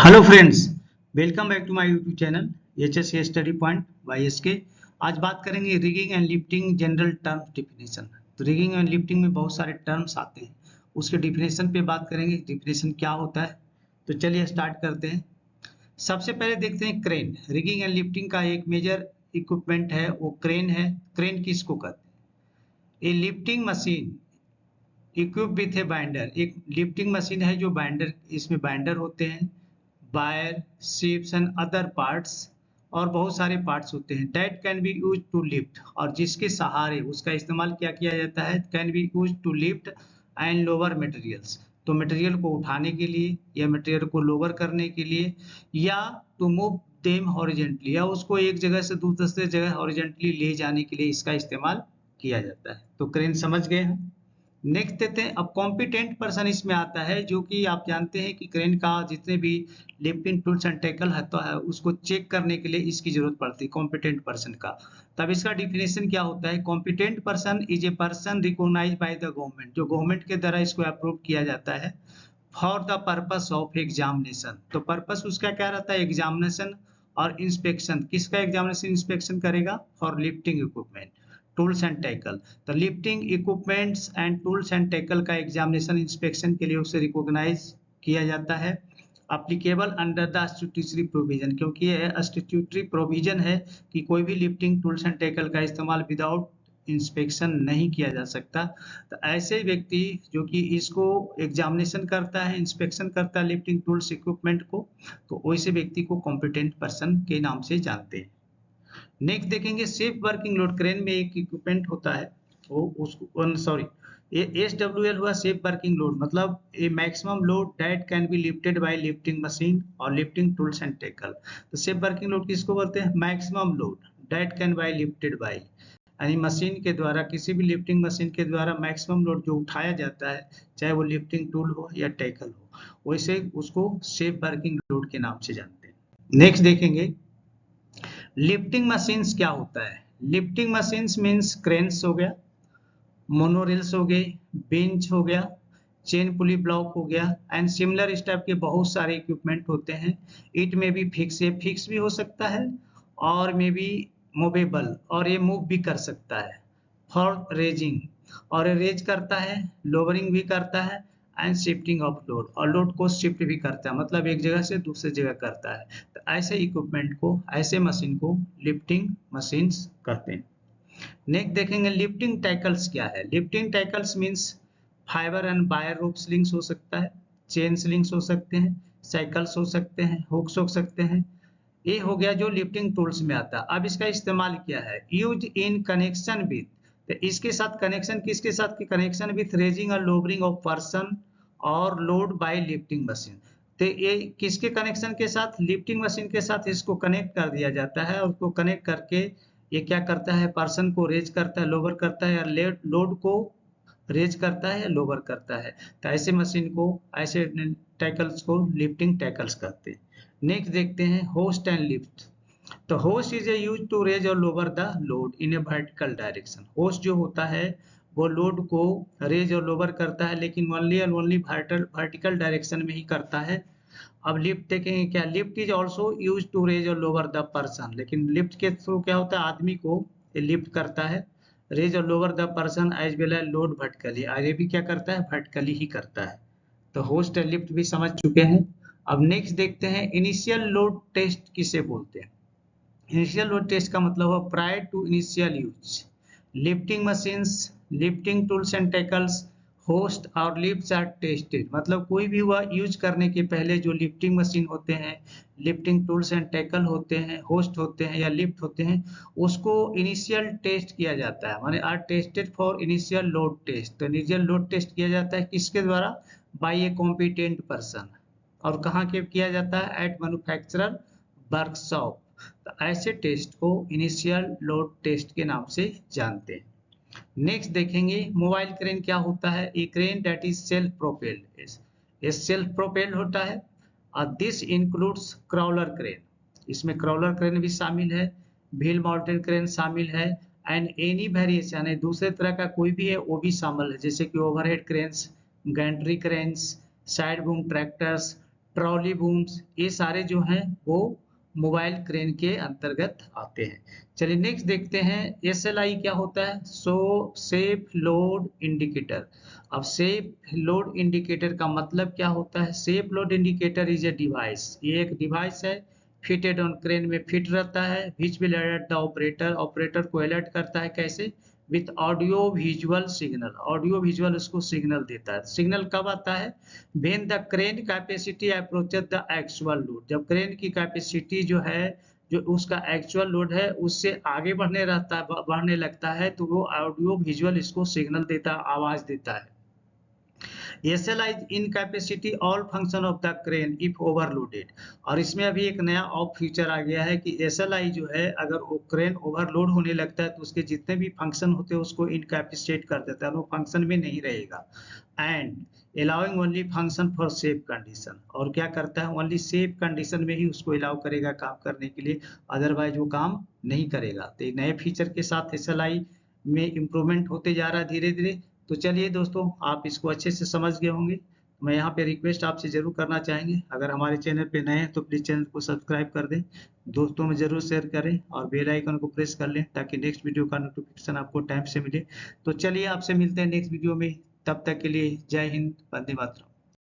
Hello friends, welcome back to my YouTube channel HS study point by SK. आज बात करेंगे rigging and lifting general terms definition. तो rigging and lifting में बहुत सारे terms आते हैं, उसके डिफिनेशन पे बात करेंगे। डिफिनेशन क्या होता है, तो चलिए स्टार्ट करते हैं। सबसे पहले देखते हैं क्रेन। रिगिंग एंड लिफ्टिंग का एक मेजर इक्विपमेंट है, वो क्रेन है। क्रेन किसको कहते हैं? A lifting machine equip with a binder. एक लिफ्टिंग मशीन है जो बाइंडर, इसमें बाइंडर होते हैं, wire, ships and other parts, और बहुत सारे पार्ट्स होते हैं। That can be use to lift, और जिसके सहारे उसका इस्तेमाल क्या किया जाता है? Can be use to lift and lower materials. तो मटेरियल को उठाने के लिए या मटेरियल को लोअर करने के लिए, या टू मूव देम हॉरिजेंटली, या उसको एक जगह से दूसरे जगह हॉरिजेंटली ले जाने के लिए इसका इस्तेमाल किया जाता है। तो क्रेन समझ गए हैं। नेक्स्ट देते हैं। अब कॉम्पिटेंट पर्सन इसमें आता है, जो कि आप जानते हैं कि क्रेन का जितने भी लिफ्टिंग टूल्स एंड टैकल होता है उसको चेक करने के लिए इसकी जरूरत पड़ती है कॉम्पिटेंट पर्सन का। तब इसका डिफिनेशन क्या होता है? Competent person is a person recognised by the government, जो गवर्नमेंट के द्वारा इसको अप्रूव किया जाता है for the purpose of examination. तो पर्पस उसका क्या रहता है? एग्जामिनेशन और इंस्पेक्शन। किसका एग्जामिनेशन इंस्पेक्शन करेगा? For lifting equipment tools and tackle. तो lifting equipments and tools and tackle का एग्जामिनेशन इंस्पेक्शन के लिए उसे रिकॉग्नाइज किया जाता है। Applicable under the statutory provision, क्योंकि यह स्टैट्यूटरी प्रोविजन है कि कोई भी लिफ्टिंग टूल्स एंड टैकल का इस्तेमाल विदाउट इंस्पेक्शन नहीं किया जा सकता। तो ऐसे व्यक्ति जो कि इसको एग्जामिनेशन करता है, इंस्पेक्शन करता है लिफ्टिंग टूल्स इक्विपमेंट को, तो वैसे व्यक्ति को कॉम्पिटेंट पर्सन के नाम से जानते हैं। नेक्स्ट देखेंगे सेफ वर्किंग लोड। क्रेन में एक इक्विपमेंट होता है, वो उसको सॉरी SWL हुआ सेफ वर्किंग लोड, मतलब a maximum load that can be lifted by lifting machine और लिफ्टिंग टूल्स एंड टैकल। तो सेफ वर्किंग लोड किसको बोलते हैं? Maximum load that can by lifted by, यानी मशीन के द्वारा, किसी भी लिफ्टिंग मशीन के द्वारा मैक्सिमम लोड जो उठाया जाता है, चाहे वो लिफ्टिंग टूल हो या टैकल हो, वैसे उसको सेफ वर्किंग लोड के नाम से जानते हैं। नेक्स्ट देखेंगे लिफ्टिंग मशीन्स क्या होता है। लिफ्टिंग मशीन्स मीन्स क्रेन्स हो गया, मोनोरेल्स हो गए, बेंच हो गया, चेन पुली ब्लॉक हो गया, एंड सिमिलर इस टाइप के बहुत सारे इक्विपमेंट होते हैं। इट में भी फिक्स, ये फिक्स भी हो सकता है और मे बी मूवेबल, और ये मूव भी कर सकता है। फॉर रेजिंग, और ये रेज करता है, लोअरिंग भी करता है, एंड शिफ्टिंग ऑफ लोड, और लोड को शिफ्ट भी करता है, मतलब एक जगह से दूसरी जगह करता है। तो ऐसे इक्विपमेंट को, ऐसे मशीन को लिफ्टिंग मशीन्स कहते हैं। नेक्स्ट देखेंगे लिफ्टिंग टैकल्स क्या है। Lifting tackles means fibre and wire rope slings हो सकता है, चेन स्लिंग्स हो सकते हैं, साइकिल्स हो सकते हैं, हुक्स हो सकते हैं। ये हो गया जो लिफ्टिंग टूल्स में आता है। अब इसका इस्तेमाल क्या है? यूज इन कनेक्शन विथ, तो इसके साथ कनेक्शन, किसके साथ की कनेक्शन? विथ रेजिंग और लोअरिंग ऑफ पर्सन और लोड बाय लिफ्टिंग मशीन। तो ये किसके कनेक्शन के साथ? लिफ्टिंग मशीन के साथ इसको कनेक्ट कर दिया जाता है, और उसको कनेक्ट करके ये क्या करता है? पर्सन को रेज करता है, लोअर करता है, या लोड को रेज करता है या लोअर करता है। तो ऐसे मशीन को, ऐसे टैकल्स को लिफ्टिंग टैकल्स कहते हैं। नेक्स्ट देखते हैं होस्ट एंड लिफ्ट। तो hoist is a use to raise और lower the load in a vertical direction. Hoist जो होता है वो लोड को रेज और लोअर करता है, लेकिन only and only vertical direction में ही करता है। अब लिफ्ट देखेंगे क्या? Lift is also use to raise और लोअर द पर्सन, लेकिन लिफ्ट के थ्रू क्या होता है? आदमी को लिफ्ट करता है, रेज और lower the person as well as load vertically, आगे भी क्या करता है? वर्टिकली ही करता है। तो होस्ट और लिफ्ट भी समझ चुके हैं। अब नेक्स्ट देखते हैं इनिशियल लोड टेस्ट किसे बोलते हैं। इनिशियल लोड टेस्ट का मतलब है prior to initial use lifting machines, lifting tools and tackles, hoist और लिफ्ट्स आर टेस्टेड। मतलब कोई भी हुआ यूज करने के पहले जो लिफ्टिंग मशीन होते हैं, लिफ्टिंग टूल्स एंड टैकल होते हैं, होस्ट होते हैं या लिफ्ट होते हैं, उसको इनिशियल टेस्ट किया जाता है, माने are tested for initial load test. तो इनिशियल लोड टेस्ट किया जाता है किसके द्वारा? By a competent person. और कहाँ के किया जाता है? At manufacturer workshop. तो ऐसे टेस्ट को इनिशियल लोड टेस्ट के नाम से जानते हैं। नेक्स्ट देखेंगे मोबाइल क्रेन क्या होता है। A crane that is self propelled, ये सेल्फ प्रोपेल्ड होता है। और दिस इंक्लूड्स क्रॉलर क्रेन, इसमें क्रॉलर क्रेन भी शामिल है, व्हील माउंटेड क्रेन शामिल है, एंड एनी वेरिएशन है दूसरे तरह का कोई भी है वो भी शामिल है, जैसे कि overhead cranes, Gentry cranes, side boom tractors, trolley बूम्स, ये सारे जो हैं वो मोबाइल क्रेन के अंतर्गत आते हैं। चलिए नेक्स्ट देखते हैं एसएलआई क्या होता है। Safe load indicator. अब सेफ लोड इंडिकेटर का मतलब क्या होता है? Safe load indicator is a device, ये एक डिवाइस है, फिटेड ऑन क्रेन में फिट रहता है, which will alert the operator, operator को अलर्ट करता है कैसे? With audio visual signal, audio visual उसको सिग्नल देता है। सिग्नल कब आता है? When the crane capacity approaches the actual load, जब क्रेन की कैपेसिटी जो है, जो उसका एक्चुअल लोड है उससे आगे बढ़ने लगता है, तो वो ऑडियो विजुअल इसको सिग्नल देता, आवाज देता है। SLI incapacity all function of the crane if overloaded. और इसमें अभी एक नया ऑफ फीचर आ गया है कि SLI जो है अगर वो क्रेन ओवरलोड होने लगता है तो उसके जितने भी फंक्शन होते हैं उसको इनकैपेसिटेट कर देता है, वो फंक्शन में नहीं रहेगा। And allowing only function for safe condition, और क्या करता है? ओनली सेफ कंडीशन में ही उसको अलाउ करेगा काम करने के लिए, अदरवाइज वो काम नहीं करेगा। तो नए फीचर के साथ SLI में इम्प्रूवमेंट होते जा रहा है धीरे धीरे। तो चलिए दोस्तों, आप इसको अच्छे से समझ गए होंगे। मैं यहाँ पे रिक्वेस्ट आपसे जरूर करना चाहेंगे, अगर हमारे चैनल पे नए हैं तो प्लीज़ चैनल को सब्सक्राइब कर दें, दोस्तों में जरूर शेयर करें और बेल आइकन को प्रेस कर लें ताकि नेक्स्ट वीडियो का नोटिफिकेशन आपको टाइम से मिले। तो चलिए आपसे मिलते हैं नेक्स्ट वीडियो में, तब तक के लिए जय हिंद, वंदे मातरम।